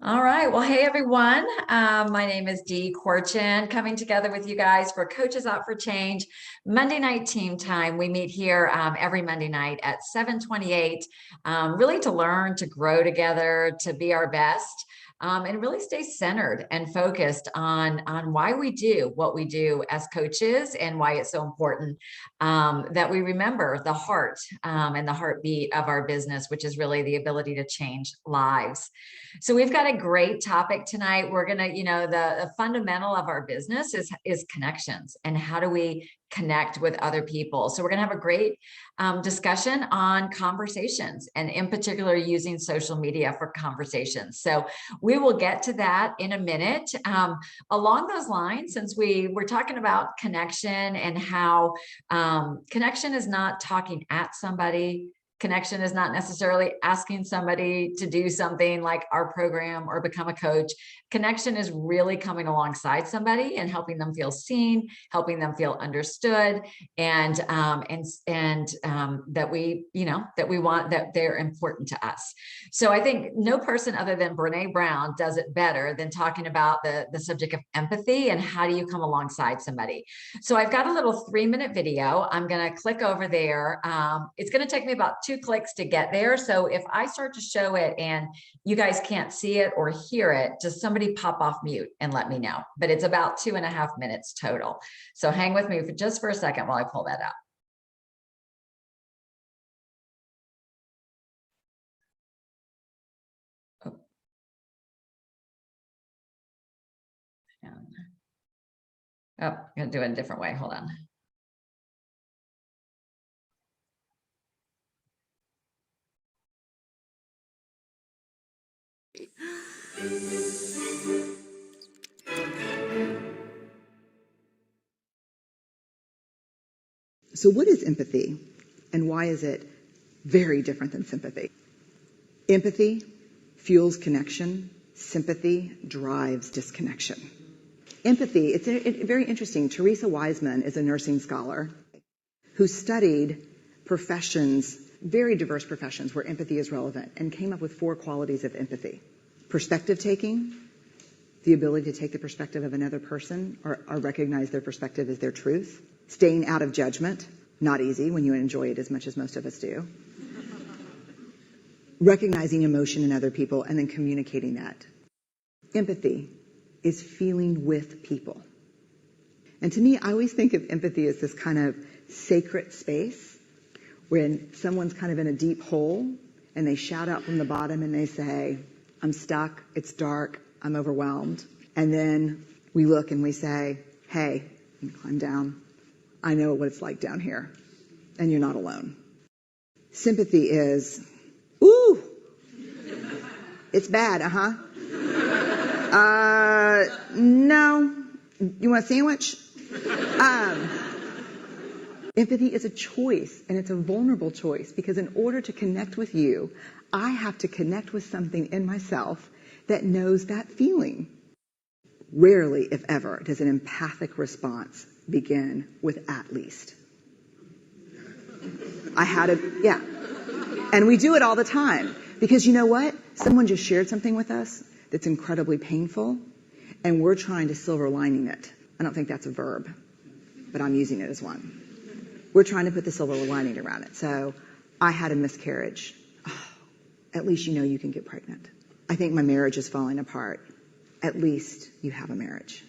All right. Well, hey, everyone. My name is Dee Corchin, coming together with you guys for Coaches Out for Change Monday night team time. We meet here every Monday night at 7:28, really to learn, to grow together, to be our best. And really stay centered and focused on why we do what we do as coaches and why it's so important that we remember the heart and the heartbeat of our business, which is really the ability to change lives. So we've got a great topic tonight. We're gonna, the fundamental of our business is connections, and how do we connect with other people. So we're gonna have a great discussion on conversations, and in particular using social media for conversations. So we will get to that in a minute. Along those lines, since we're talking about connection and how connection is not talking at somebody. Connection is not necessarily asking somebody to do something like our program or become a coach. Connection is really coming alongside somebody and helping them feel seen, helping them feel understood, and that we want, that they're important to us. So I think no person other than Brene Brown does it better than talking about the subject of empathy and how do you come alongside somebody. So I've got a little 3-minute video. I'm going to click over there. It's going to take me about 2 clicks to get there. So if I start to show it and you guys can't see it or hear it, just somebody pop off mute and let me know. But it's about 2.5 minutes total. So hang with me for a second while I pull that up. Oh, I'm going to do it a different way. Hold on. So what is empathy, and why is it very different than sympathy? Empathy fuels connection. Sympathy drives disconnection. Empathy, it's very interesting. Teresa Wiseman is a nursing scholar who studied professions, very diverse professions where empathy is relevant, and came up with 4 qualities of empathy. Perspective taking, the ability to take the perspective of another person or recognize their perspective as their truth. Staying out of judgment, not easy when you enjoy it as much as most of us do. Recognizing emotion in other people and then communicating that. Empathy is feeling with people. And to me, I always think of empathy as this kind of sacred space when someone's kind of in a deep hole and they shout out from the bottom and they say, I'm stuck, it's dark, I'm overwhelmed. And then we look and we say, hey, you can climb down. I know what it's like down here, and you're not alone. Sympathy is, ooh, it's bad, no, you want a sandwich? Empathy is a choice, and it's a vulnerable choice, because in order to connect with you, I have to connect with something in myself that knows that feeling. Rarely, if ever, does an empathic response begin with at least. And we do it all the time. Because you know what? Someone just shared something with us that's incredibly painful, and we're trying to silver lining it. I don't think that's a verb, but I'm using it as one. We're trying to put the silver lining around it. So, I had a miscarriage. Oh, at least you know you can get pregnant. I think my marriage is falling apart. At least you have a marriage.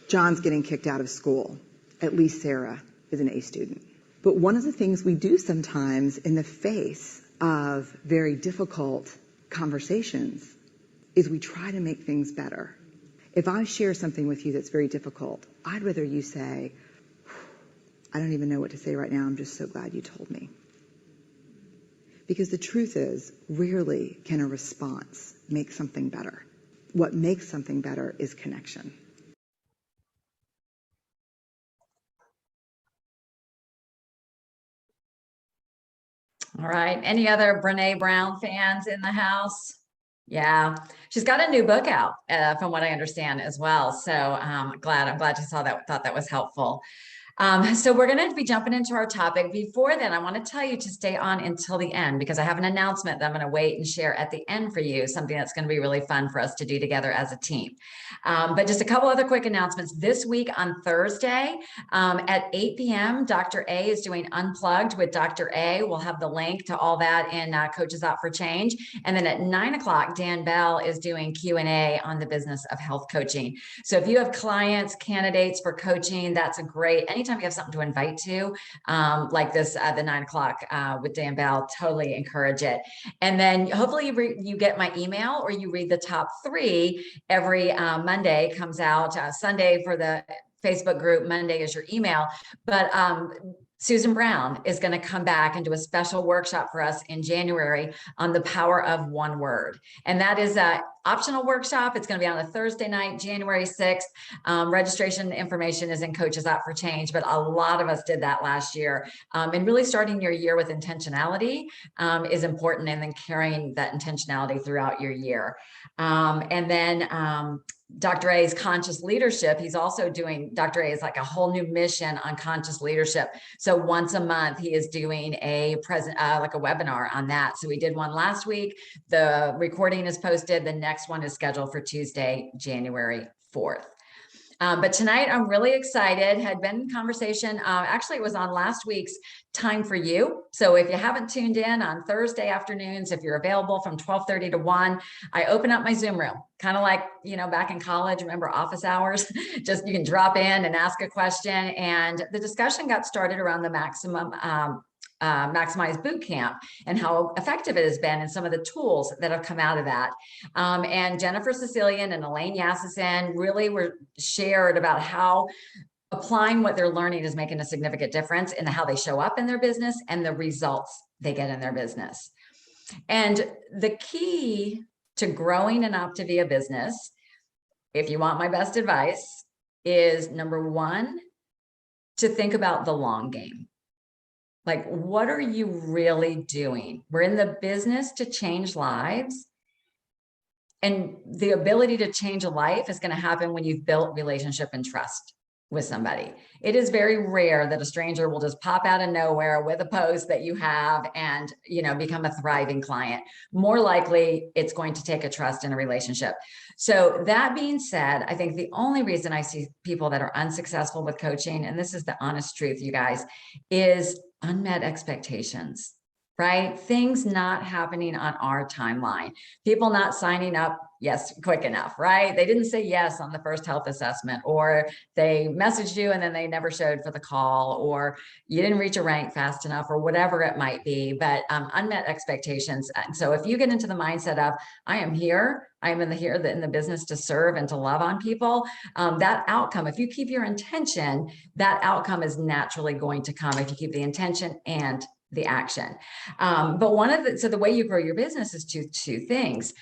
John's getting kicked out of school. At least Sarah is an A student. But one of the things we do sometimes in the face of very difficult conversations is we try to make things better. If I share something with you that's very difficult, I'd rather you say, I don't even know what to say right now, I'm just so glad you told me. Because the truth is, rarely can a response make something better. What makes something better is connection. All right. Any other Brene Brown fans in the house? Yeah, she's got a new book out, from what I understand as well. So I'm glad you saw that. Thought that was helpful. So we're going to be jumping into our topic. Before then, I want to tell you to stay on until the end because I have an announcement that I'm going to wait and share at the end for you, something that's going to be really fun for us to do together as a team. But just a couple other quick announcements. This week on Thursday at 8 p.m., Dr. A is doing Unplugged with Dr. A. We'll have the link to all that in Coaches Out for Change. And then at 9 o'clock, Dan Bell is doing Q&A on the business of health coaching. So if you have clients, candidates for coaching, that's a great, anytime you have something to invite to, like this, the 9 o'clock with Dan Bell, totally encourage it. And then hopefully you get my email or you read the top 3 every Monday comes out, Sunday for the Facebook group, Monday is your email. But Susan Brown is going to come back and do a special workshop for us in January on the power of one word. And that is an optional workshop. It's going to be on a Thursday night, January 6th. Registration information is in Coaches Out for Change, but a lot of us did that last year. And really starting your year with intentionality is important, and then carrying that intentionality throughout your year. And then Dr. A's conscious leadership. He's also doing, Dr. A is like a whole new mission on conscious leadership. So once a month, he is doing a like a webinar on that. So we did one last week. The recording is posted. The next one is scheduled for Tuesday, January 4th. But tonight I'm really excited. Had been in conversation. Actually, it was on last week's Time for You. So if you haven't tuned in on Thursday afternoons, if you're available from 12:30 to 1, I open up my Zoom room, kind of like, you know, back in college, remember office hours? Just you can drop in and ask a question. And the discussion got started around the Maximize Boot Camp and how effective it has been and some of the tools that have come out of that. And Jennifer Sicilian and Elaine Yassison really were shared about how applying what they're learning is making a significant difference in how they show up in their business and the results they get in their business. And the key to growing an Optavia business, if you want my best advice, is number 1, to think about the long game. Like, what are you really doing? We're in the business to change lives. And the ability to change a life is going to happen when you've built relationship and trust with somebody. It is very rare that a stranger will just pop out of nowhere with a post that you have and, you know, become a thriving client. More likely, it's going to take a trust in a relationship. So that being said, I think the only reason I see people that are unsuccessful with coaching, and this is the honest truth, you guys, is unmet expectations, right? Things not happening on our timeline. People not signing up, yes, quick enough, right? They didn't say yes on the first health assessment, or they messaged you and then they never showed for the call, or you didn't reach a rank fast enough, or whatever it might be, but unmet expectations. And so if you get into the mindset of, I am here, I am in the business to serve and to love on people, that outcome, if you keep your intention, that outcome is naturally going to come if you keep the intention and the action. But so the way you grow your business is two things: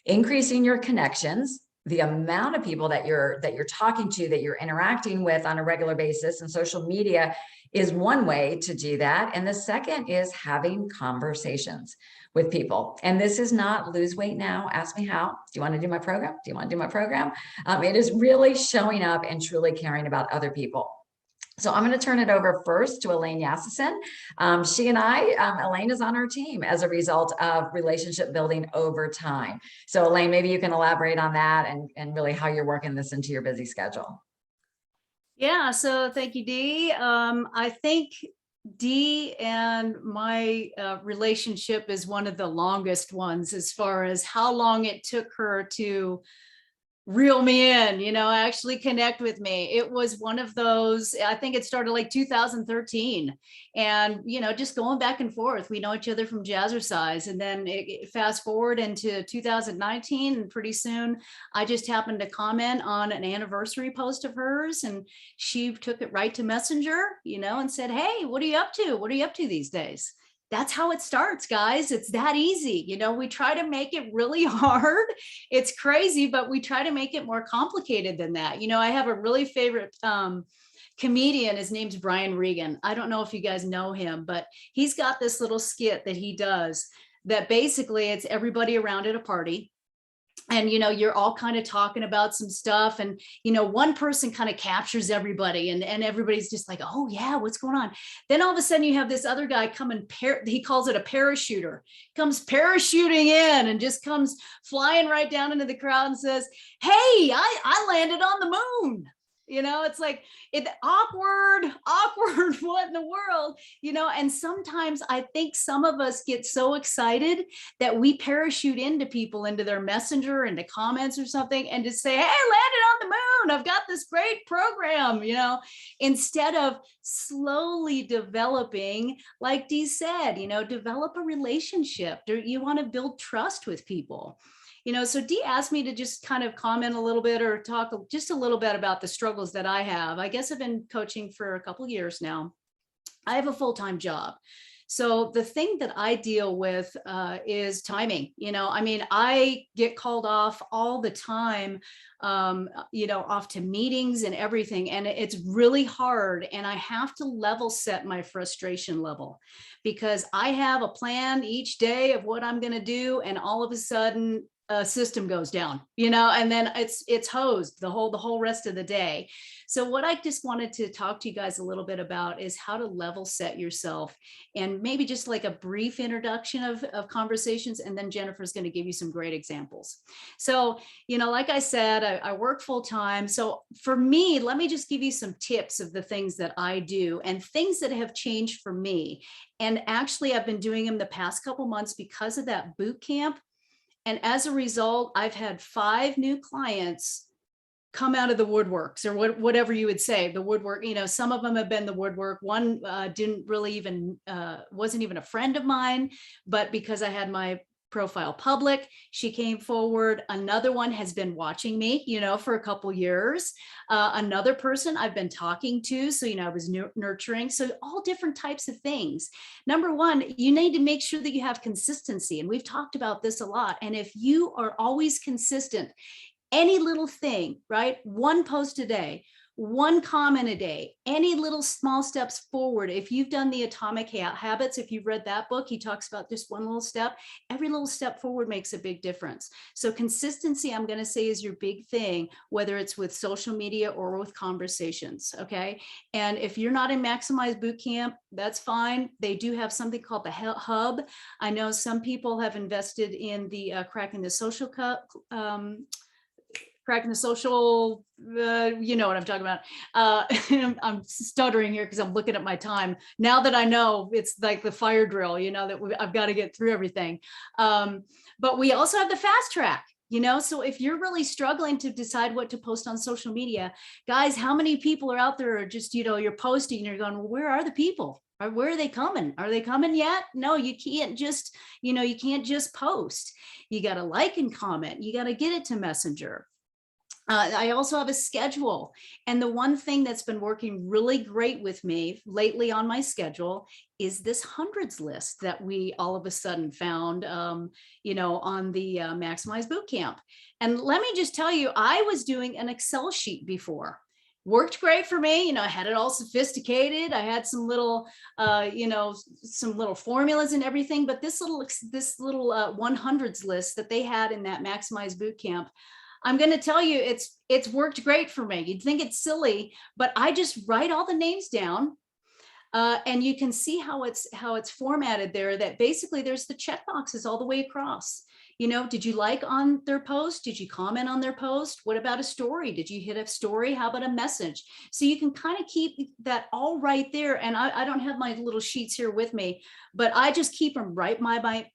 increasing your connections, the amount of people that you're talking to, that you're interacting with on a regular basis, and social media is one way to do that. And the second is having conversations with people. And this is not lose weight now, ask me how. Do you want to do my program? Do you want to do my program? It is really showing up and truly caring about other people. So I'm going to turn it over first to Elaine Yassison. She and Elaine is on our team as a result of relationship building over time. So Elaine, maybe you can elaborate on that and really how you're working this into your busy schedule. Yeah, so thank you, Dee. I think Dee and my relationship is one of the longest ones as far as how long it took her to reel me in, you know, actually connect with me. It was one of those, I think it started like 2013, and, you know, just going back and forth. We know each other from Jazzercise, and then it fast forward into 2019, and pretty soon I just happened to comment on an anniversary post of hers, and she took it right to Messenger, you know, and said, hey, what are you up to? What are you up to these days? That's how it starts, guys. It's that easy. You know, we try to make it really hard. It's crazy, but we try to make it more complicated than that. You know, I have a really favorite comedian. His name's Brian Regan. I don't know if you guys know him, but he's got this little skit that he does that basically it's everybody around at a party. and you're all kind of talking about some stuff, and one person kind of captures everybody, and everybody's just like, oh yeah, what's going on? Then all of a sudden you have this other guy come and he calls it a parachuter, comes parachuting in and just comes flying right down into the crowd and says, hey, I landed on the moon. It's like, awkward, what in the world, and sometimes I think some of us get so excited that we parachute into people, into their messenger, into comments or something, and just say, hey, I landed on the moon, I've got this great program, instead of slowly developing, like Dee said, develop a relationship. You want to build trust with people. So Dee asked me to just kind of comment a little bit, or talk just a little bit about the struggles that I have. I guess I've been coaching for a couple of years now. I have a full-time job. So the thing that I deal with is timing. I get called off all the time, off to meetings and everything. And it's really hard. And I have to level set my frustration level, because I have a plan each day of what I'm going to do. And all of a sudden, a system goes down, and then it's hosed the whole rest of the day. So what I just wanted to talk to you guys a little bit about is how to level set yourself, and maybe just like a brief introduction of conversations. And then Jennifer's going to give you some great examples. So, like I said, I work full time. So for me, let me just give you some tips of the things that I do and things that have changed for me. And actually, I've been doing them the past couple months because of that boot camp. And as a result, I've had 5 new clients come out of the woodworks, or whatever you would say, the woodwork. Some of them have been the woodwork. One didn't really even, wasn't even a friend of mine, but because I had my profile public, she came forward. Another one has been watching me, for a couple years. Another person I've been talking to, so I was nurturing. So all different types of things. Number one, you need to make sure that you have consistency, and we've talked about this a lot. And if you are always consistent, any little thing, right? One post a day, one comment a day, any little small steps forward. If you've done the Atomic Habits, if you've read that book, he talks about just one little step. Every little step forward makes a big difference. So consistency, I'm going to say, is your big thing, whether it's with social media or with conversations. Okay. And if you're not in Maximize Bootcamp, that's fine. They do have something called the Hub. I know some people have invested in the Cracking the Social Cracking the Social, you know what I'm talking about. I'm stuttering here because I'm looking at my time. Now that I know, it's like the fire drill, that I've got to get through everything. But we also have the fast track. So if you're really struggling to decide what to post on social media, guys, how many people are out there are just, you're posting and you're going, well, where are the people? Or where are they coming? Are they coming yet? No, you can't just, you can't just post. You got to like and comment. You got to get it to Messenger. I also have a schedule. And the one thing that's been working really great with me lately on my schedule is this hundreds list that we all of a sudden found, on the Maximize Bootcamp. And let me just tell you, I was doing an Excel sheet before. Worked great for me. I had it all sophisticated. I had some little, some little formulas and everything. But this little 100s list that they had in that Maximize Bootcamp, I'm going to tell you, it's worked great for me. You'd think it's silly, but I just write all the names down. And you can see how it's formatted there, that basically there's the check boxes all the way across. Did you like on their post? Did you comment on their post? What about a story? Did you hit a story? How about a message? So you can kind of keep that all right there. And I don't have my little sheets here with me, but I just keep them right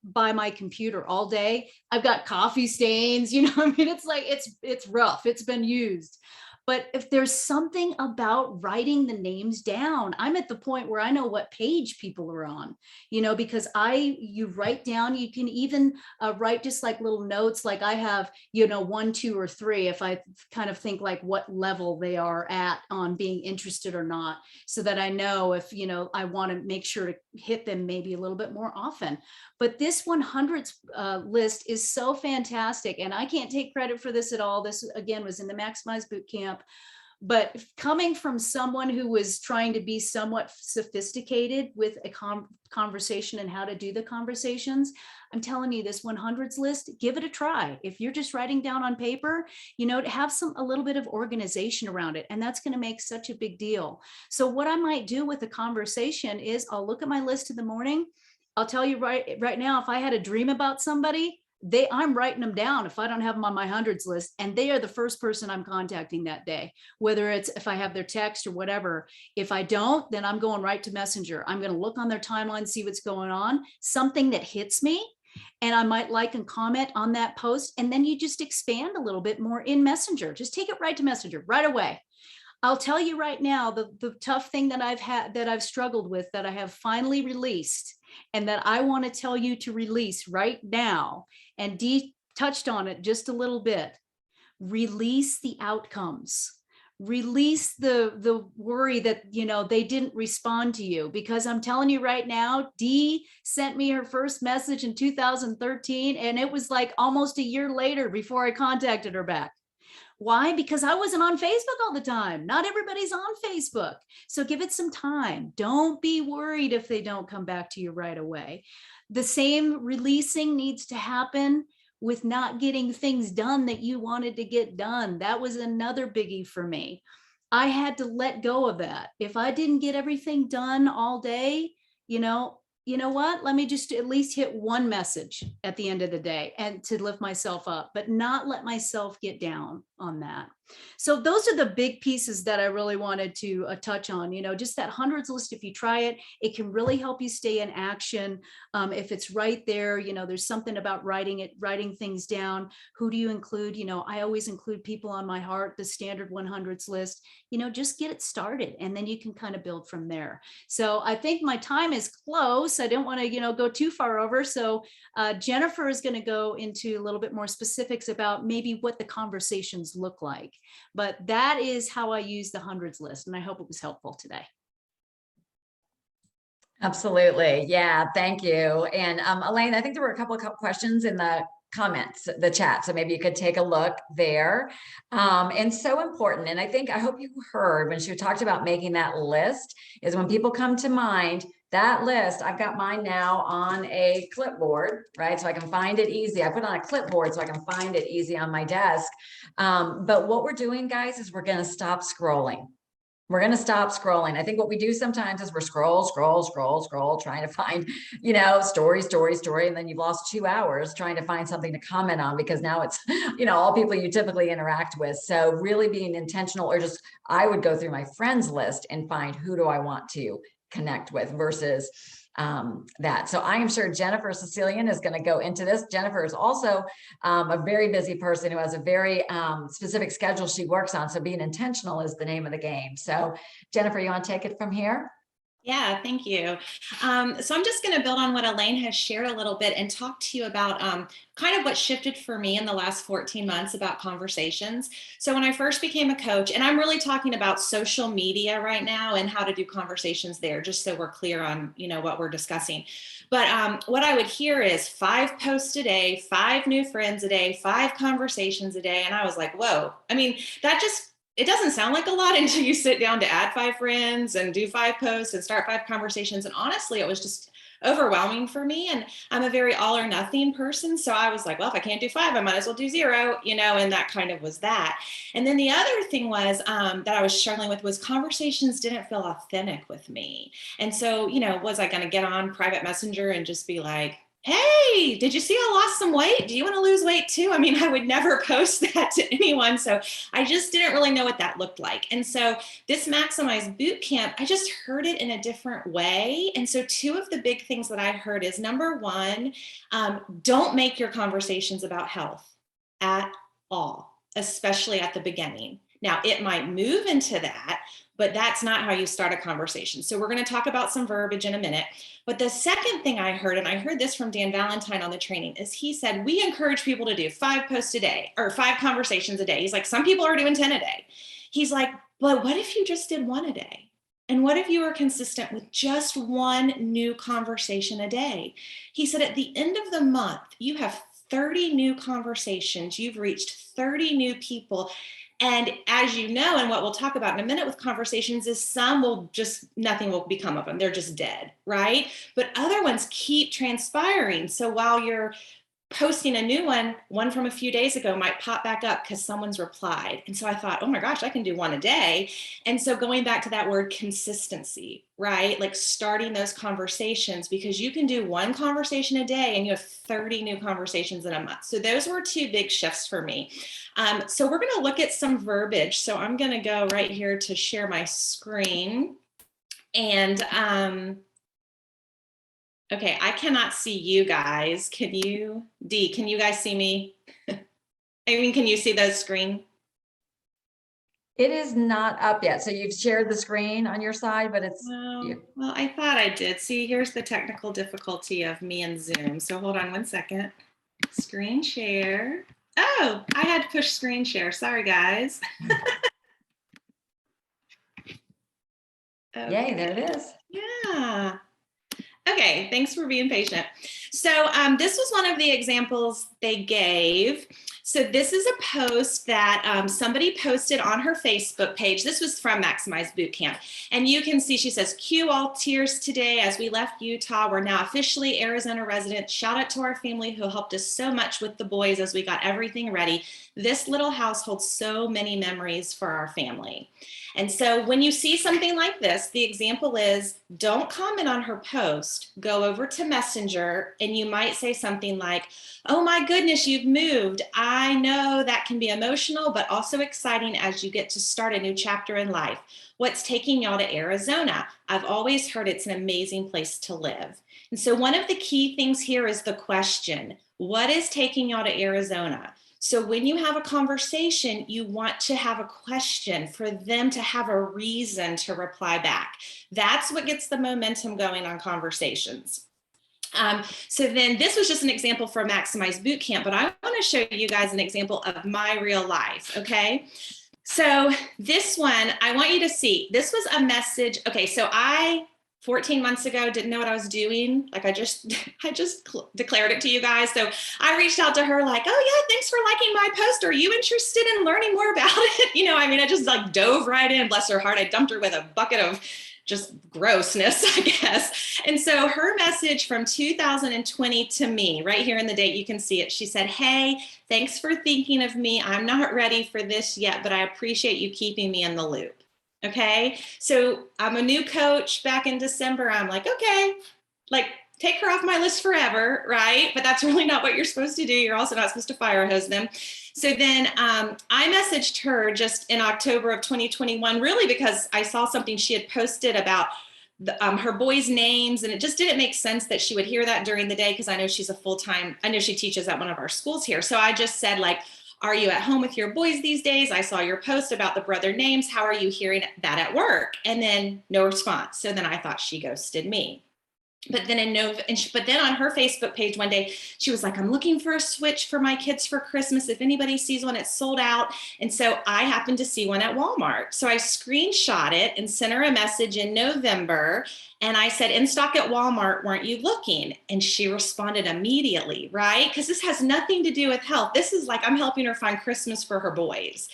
by my computer all day. I've got coffee stains, it's like, it's rough. It's been used. But if there's something about writing the names down, I'm at the point where I know what page people are on, because you write down, you can even write just like little notes, like I have, 1, 2, or 3, if I kind of think like what level they are at on being interested or not, so that I know if, I want to make sure to hit them maybe a little bit more often. But this 100s list is so fantastic. And I can't take credit for this at all. This, again, was in the Maximize Bootcamp. But coming from someone who was trying to be somewhat sophisticated with a conversation and how to do the conversations, I'm telling you, this 100s list, give it a try. If you're just writing down on paper, to have a little bit of organization around it, and that's going to make such a big deal. So what I might do with a conversation is I'll look at my list in the morning. I'll tell you right now, if I had a dream about somebody, I'm writing them down if I don't have them on my 100s list, and they are the first person I'm contacting that day, whether it's if I have their text or whatever. If I don't, then I'm going right to Messenger. I'm going to look on their timeline, see what's going on, something that hits me, and I might like and comment on that post. And then you just expand a little bit more in Messenger. Just take it right to Messenger right away. I'll tell you right now, the tough thing that I've struggled with, that I have finally released, and that I want to tell you to release right now, and Dee touched on it just a little bit. Release the outcomes. Release the worry that, they didn't respond to you, because I'm telling you right now, Dee sent me her first message in 2013, and it was like almost a year later before I contacted her back. Why? Because I wasn't on Facebook all the time. Not everybody's on Facebook. So give it some time. Don't be worried if they don't come back to you right away. The same releasing needs to happen with not getting things done that you wanted to get done. That was another biggie for me. I had to let go of that. If I didn't get everything done all day, you know what? Let me just at least hit one message at the end of the day, and to lift myself up, but not let myself get down on that. So those are the big pieces that I really wanted to touch on. Just that 100s list, if you try it, it can really help you stay in action. If it's right there, there's something about writing things down. Who do you include? I always include people on my heart, the standard 100s list. Just get it started, and then you can kind of build from there. So I think my time is close. I don't want to, go too far over. So Jennifer is going to go into a little bit more specifics about maybe what the conversations look like. But that is how I use the 100s list, and I hope it was helpful today. Absolutely. Yeah, thank you. And Elaine, I think there were a couple of questions in the comments, the chat. So maybe you could take a look there. And so important. And I hope you heard when she talked about making that list, is when people come to mind, that list, I've got mine now on a clipboard, right? So I can find it easy. I put it on a clipboard so I can find it easy on my desk. But what we're doing, guys, is we're going to stop scrolling. We're going to stop scrolling. I think what we do sometimes is we're scroll, trying to find, story. And then you've lost 2 hours trying to find something to comment on, because now it's, all people you typically interact with. So really being intentional, or just, I would go through my friends list and find, who do I want to connect with versus that. So I am sure Jennifer Cecilian is going to go into this. Jennifer is also a very busy person who has a very specific schedule she works on. So being intentional is the name of the game. So Jennifer, you want to take it from here? Yeah, thank you. So I'm just going to build on what Elaine has shared a little bit and talk to you about kind of what shifted for me in the last 14 months about conversations. So when I first became a coach, and I'm really talking about social media right now and how to do conversations there, just so we're clear on, what we're discussing. But what I would hear is 5 posts a day, 5 new friends a day, 5 conversations a day. And I was like, whoa, I mean, it doesn't sound like a lot until you sit down to add 5 friends and do 5 posts and start 5 conversations. And honestly, it was just overwhelming for me. And I'm a very all or nothing person. So I was like, well, if I can't do 5, I might as well do 0, and that kind of was that. And then the other thing was that I was struggling with was conversations didn't feel authentic with me. And so, was I going to get on private messenger and just be like, hey, did you see I lost some weight? Do you want to lose weight too? I mean, I would never post that to anyone. So I just didn't really know what that looked like. And so this Maximize Bootcamp, I just heard it in a different way. And so 2 of the big things that I heard is, number 1, don't make your conversations about health at all, especially at the beginning. Now, it might move into that, but that's not how you start a conversation. So we're going to talk about some verbiage in a minute. But the second thing I heard, and I heard this from Dan Valentine on the training, is he said, we encourage people to do 5 posts a day or 5 conversations a day. He's like, some people are doing 10 a day. He's like, but what if you just did 1 a day? And what if you were consistent with just 1 new conversation a day? He said, at the end of the month, you have 30 new conversations. You've reached 30 new people. And as you know, and what we'll talk about in a minute with conversations is nothing will become of them. They're just dead, right? But other ones keep transpiring. So while you're posting a new one from a few days ago might pop back up because someone's replied. And so I thought, oh my gosh, I can do one a day. And so going back to that word consistency, right? Like starting those conversations, because you can do one conversation a day and you have 30 new conversations in a month. So those were two big shifts for me. So we're going to look at some verbiage. So I'm going to go right here to share my screen. And okay, I cannot see you guys. Can you guys see me? I mean, can you see the screen? It is not up yet. So you've shared the screen on your side, but it's. Well, I thought I did. See, here's the technical difficulty of me and Zoom. So hold on one second. Screen share. Oh, I had to push screen share. Sorry, guys. Okay. Yay, there it is. Yeah. Okay, thanks for being patient. So this was one of the examples they gave. So this is a post that somebody posted on her Facebook page. This was from Maximize Bootcamp. And you can see, she says, cue all tears today as we left Utah. We're now officially Arizona residents. Shout out to our family who helped us so much with the boys as we got everything ready. This little house holds so many memories for our family. And so when you see something like this, the example is, don't comment on her post, go over to Messenger, and you might say something like, oh my goodness, you've moved. I know that can be emotional, but also exciting as you get to start a new chapter in life. What's taking y'all to Arizona? I've always heard it's an amazing place to live. And so one of the key things here is the question, what is taking y'all to Arizona? So when you have a conversation, you want to have a question for them to have a reason to reply back. That's what gets the momentum going on conversations. So then this was just an example for Maximize Bootcamp, but I want to show you guys an example of my real life, okay? So this one, I want you to see, this was a message. Okay, so 14 months ago, didn't know what I was doing. Like I just declared it to you guys. So I reached out to her like, oh yeah, thanks for liking my post. Are you interested in learning more about it? You know, I mean, I just like dove right in, bless her heart. I dumped her with a bucket of just grossness, I guess. And so her message from 2020 to me, right here in the date, you can see it. She said, hey, thanks for thinking of me. I'm not ready for this yet, but I appreciate you keeping me in the loop. Okay, so I'm a new coach back in December. I'm like, okay, like take her off my list forever, right? But that's really not what you're supposed to do. You're also not supposed to fire hose them. So then I messaged her just in October of 2021, really because I saw something she had posted about her boys' names, and it just didn't make sense that she would hear that during the day because I know she's I know she teaches at one of our schools here. So I just said like, are you at home with your boys these days? I saw your post about the brother names. How are you hearing that at work? And then no response. So then I thought she ghosted me. But then on her Facebook page one day, she was like, I'm looking for a Switch for my kids for Christmas. If anybody sees one, it's sold out. And so I happened to see one at Walmart. So I screenshot it and sent her a message in November. And I said, in stock at Walmart, weren't you looking? And she responded immediately, right? Because this has nothing to do with health. This is like, I'm helping her find Christmas for her boys.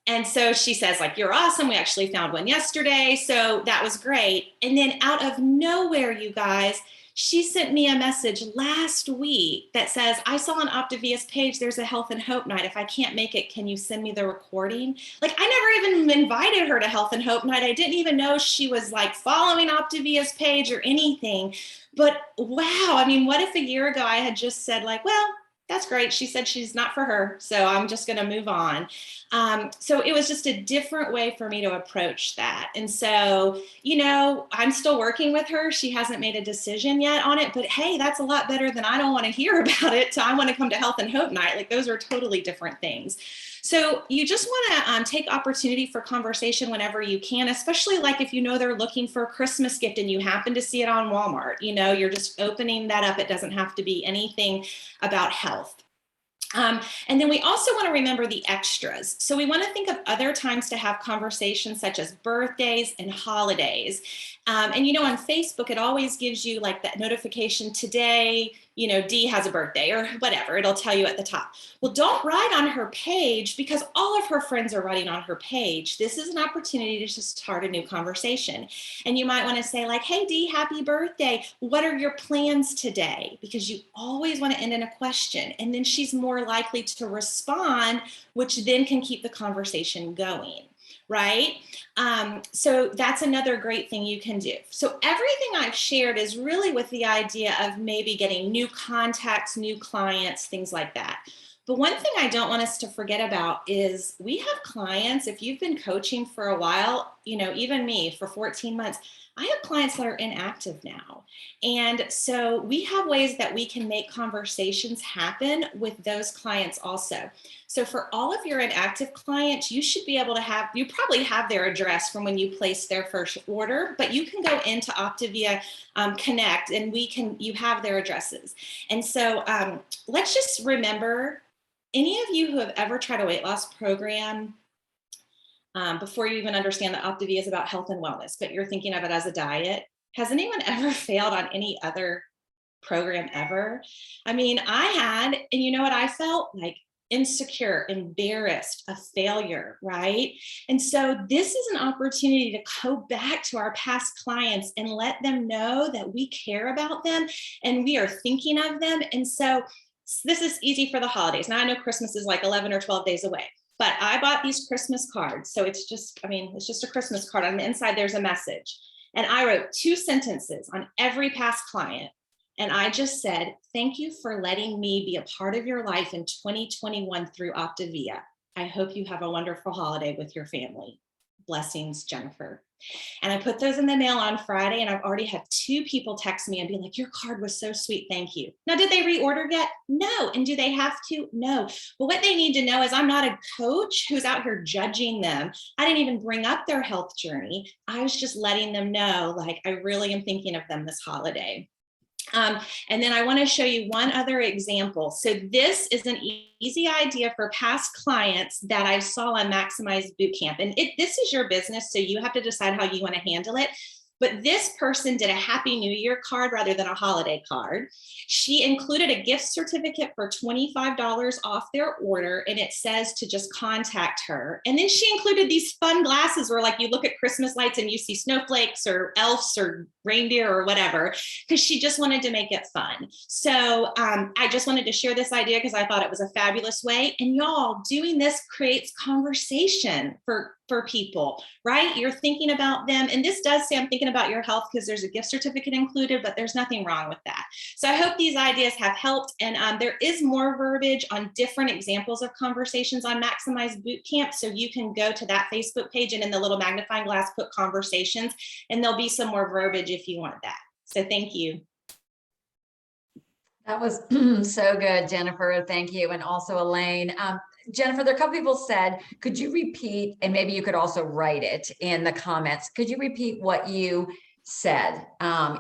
And so she says like, you're awesome. We actually found one yesterday. So that was great. And then out of nowhere, you guys, she sent me a message last week that says, I saw on Optavia's page, there's a Health and Hope night. If I can't make it, can you send me the recording? Like I never even invited her to Health and Hope night. I didn't even know she was like following Optavia's page or anything. But wow, I mean, what if a year ago I had just said like, well, that's great. She said she's not for her. So I'm just going to move on. So it was just a different way for me to approach that. And so, you know, I'm still working with her. She hasn't made a decision yet on it, but hey, that's a lot better than I don't want to hear about it. So I want to come to Health and Hope night. Like those are totally different things. So you just want to take opportunity for conversation whenever you can, especially like if you know they're looking for a Christmas gift and you happen to see it on Walmart, you know, you're just opening that up. It doesn't have to be anything about health. And then we also want to remember the extras. So we want to think of other times to have conversations such as birthdays and holidays. And you know, on Facebook, it always gives you like that notification today, you know, Dee has a birthday or whatever, it'll tell you at the top. Well, don't write on her page because all of her friends are writing on her page. This is an opportunity to just start a new conversation. And you might want to say like, hey, Dee, happy birthday. What are your plans today? Because you always want to end in a question. And then she's more likely to respond, which then can keep the conversation going. Right? So that's another great thing you can do. So everything I've shared is really with the idea of maybe getting new contacts, new clients, things like that. But one thing I don't want us to forget about is we have clients, if you've been coaching for a while, you know, even me for 14 months, I have clients that are inactive now. And so we have ways that we can make conversations happen with those clients also. So for all of your inactive clients, you should be able to have, you probably have their address from when you placed their first order, but you can go into Optavia Connect and you have their addresses. And so let's just remember, any of you who have ever tried a weight loss program, before you even understand that Optavia is about health and wellness, but you're thinking of it as a diet, has anyone ever failed on any other program ever? I mean, I had, and you know what I felt? Like insecure, embarrassed, a failure, right? And so this is an opportunity to go back to our past clients and let them know that we care about them and we are thinking of them. And so this is easy for the holidays. Now I know Christmas is like 11 or 12 days away, but I bought these Christmas cards. So it's just, I mean, it's just a Christmas card. On the inside, there's a message. And I wrote 2 sentences on every past client. And I just said, thank you for letting me be a part of your life in 2021 through Optavia. I hope you have a wonderful holiday with your family. Blessings, Jennifer. And I put those in the mail on Friday, and I've already had 2 people text me and be like, your card was so sweet, thank you. Now, did they reorder yet? No. And do they have to? No. But what they need to know is I'm not a coach who's out here judging them. I didn't even bring up their health journey. I was just letting them know, like, I really am thinking of them this holiday. And then I want to show you one other example. So this is an easy idea for past clients that I saw on Maximize Bootcamp. And this is your business, so you have to decide how you want to handle it. But this person did a Happy New Year card rather than a holiday card. She included a gift certificate for $25 off their order, and it says to just contact her. And then she included these fun glasses where like you look at Christmas lights and you see snowflakes or elves or reindeer or whatever, because she just wanted to make it fun. So I just wanted to share this idea because I thought it was a fabulous way. And y'all, doing this creates conversation for people, right? You're thinking about them. And this does say I'm thinking about your health because there's a gift certificate included, but there's nothing wrong with that. So I hope these ideas have helped. And there is more verbiage on different examples of conversations on Maximize Bootcamp. So you can go to that Facebook page and in the little magnifying glass, put conversations, and there'll be some more verbiage if you want that. So thank you. That was so good, Jennifer. Thank you. And also Elaine. Jennifer, there are a couple people said, could you repeat, and maybe you could also write it in the comments. Could you repeat what you said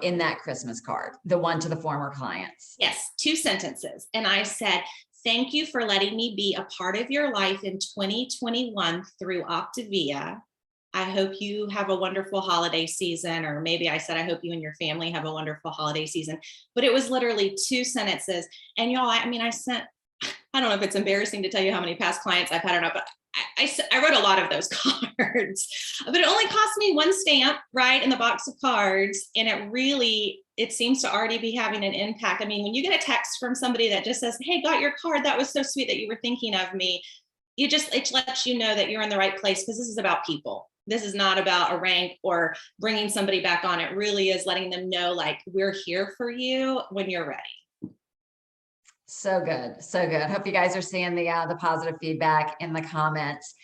in that Christmas card, the one to the former clients? Yes, 2 sentences. And I said, thank you for letting me be a part of your life in 2021 through Optavia. I hope you have a wonderful holiday season, or maybe I said, I hope you and your family have a wonderful holiday season, but it was literally 2 sentences. And y'all, I mean, I don't know if it's embarrassing to tell you how many past clients I've had or not, but I wrote a lot of those cards, but it only cost me 1 stamp, right, in the box of cards. And it seems to already be having an impact. I mean, when you get a text from somebody that just says, hey, got your card, that was so sweet that you were thinking of me. It lets you know that you're in the right place, because this is about people. This is not about a rank or bringing somebody back on. It really is letting them know, like, we're here for you when you're ready. So good. So good. Hope you guys are seeing the positive feedback in the comments.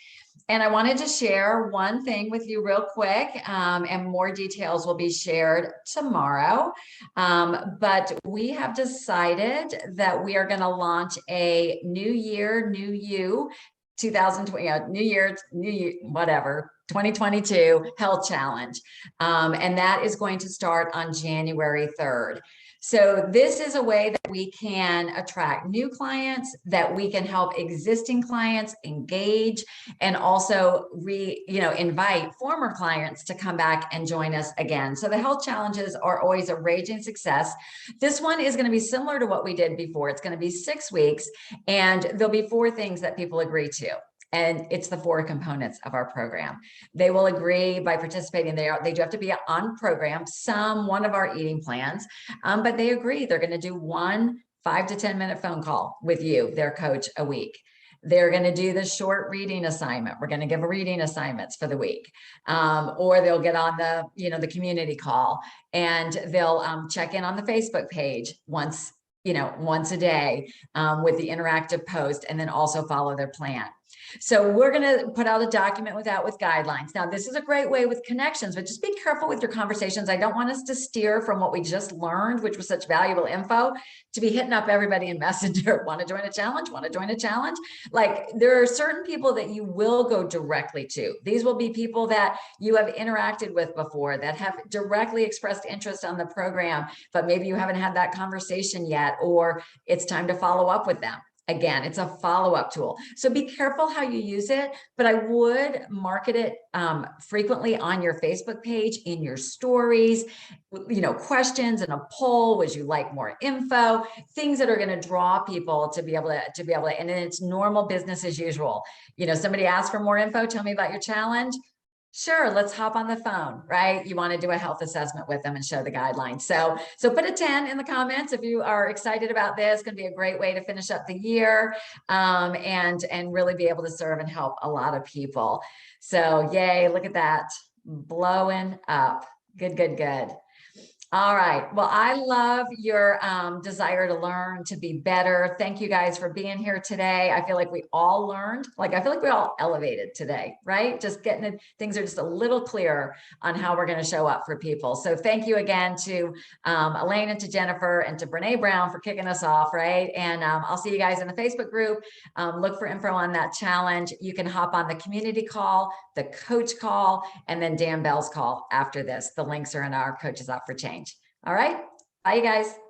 And I wanted to share one thing with you real quick, and more details will be shared tomorrow. But we have decided that we are going to launch a New Year, New You 2020, New Year, whatever, 2022 Health Challenge. And that is going to start on January 3rd. So this is a way that we can attract new clients, that we can help existing clients engage, and also invite former clients to come back and join us again. So the health challenges are always a raging success. This one is going to be similar to what we did before. It's going to be 6 weeks, and there'll be 4 things that people agree to. And it's the 4 components of our program. They will agree by participating. They do have to be on program, one of our eating plans, but they agree they're going to do one 5 to 10 minute phone call with you, their coach, a week. They're going to do the short reading assignment. We're going to give reading assignments for the week, or they'll get on the community call, and they'll check in on the Facebook page once a day with the interactive post, and then also follow their plan. So we're going to put out a document with guidelines. Now, this is a great way with connections, but just be careful with your conversations. I don't want us to steer from what we just learned, which was such valuable info, to be hitting up everybody in Messenger. Want to join a challenge? Want to join a challenge? Like, there are certain people that you will go directly to. These will be people that you have interacted with before, that have directly expressed interest on the program, but maybe you haven't had that conversation yet, or it's time to follow up with them. Again, it's a follow-up tool. So be careful how you use it, but I would market it frequently on your Facebook page, in your stories, questions and a poll. Would you like more info? Things that are going to draw people to be able to, and then it's normal business as usual. Somebody asks for more info, tell me about your challenge. Sure, let's hop on the phone, right? You want to do a health assessment with them and show the guidelines. So put a 10 in the comments if you are excited about this. It's going to be a great way to finish up the year, and really be able to serve and help a lot of people. So yay, look at that, blowing up. Good, good, good. All right. Well, I love your desire to learn, to be better. Thank you guys for being here today. I feel like we all learned, I feel like we all elevated today, right? Just getting it, things are just a little clearer on how we're going to show up for people. So thank you again to Elaine, and to Jennifer, and to Brene Brown for kicking us off, right? And I'll see you guys in the Facebook group. Look for info on that challenge. You can hop on the community call, the coach call, and then Dan Bell's call after this. The links are in our Coaches Out for Change. All right. Bye, you guys.